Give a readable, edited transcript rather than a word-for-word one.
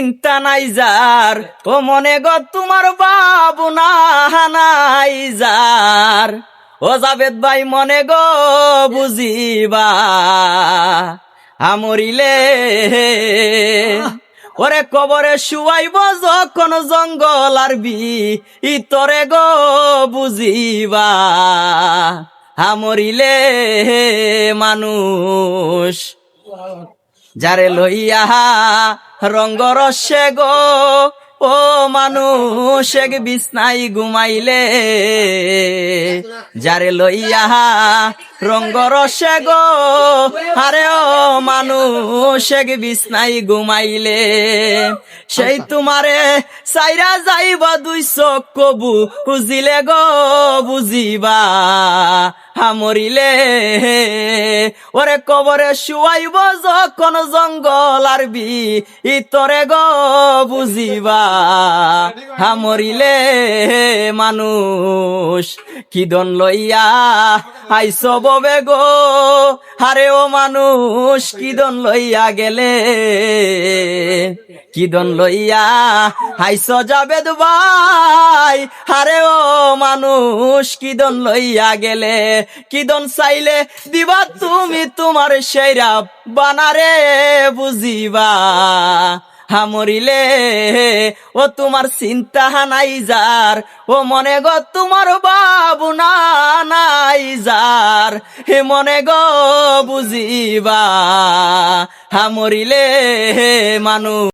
চিন্তা নাই যার, ও মনে গো তোমার বাবু না নাই যার, ও জাবেদ ভাই মনে গো বুঝিবা আমরিলে ওরে কবরে শুয়াইব যখন জঙ্গল আরবি ইতরে গো বুঝিবা আমরিলে মানুষ যারে লইয়া রঙ্গরসে গো ও মানুষ এক বিছনাই ঘুমাইলে, যারে লইয়া রঙ্গরসে গো আরে ও মানুষ এক বিছনাই ঘুমাইলে, সেই তোমারে সাইরা যাইব দুই চোখ কবু বুঝিলে গো বুঝিবা আমরিলে ওরে কবরে শুয়াইব যখন জঙ্গল আরবি ইতরে গো বুঝিবা আমরিলে মানুষ কিদন লইয়া আইস ববে গো হারে ও মানুষ কিদন লইয়া গেলে, কিদন লইয়া আইস জাবেদ ভাই হারে ও মানুষ কিদন লইয়া গেলে, কিদন চাইলে দিবা তুমি তোমার সেইরা বানারে বুঝিবা আমরিলে ও তোমার চিন্তা নাই যার, ও মনে গো তোমার বাবু না নাই যার, হে মনে গো বুঝিবা আমরিলে মানুষ।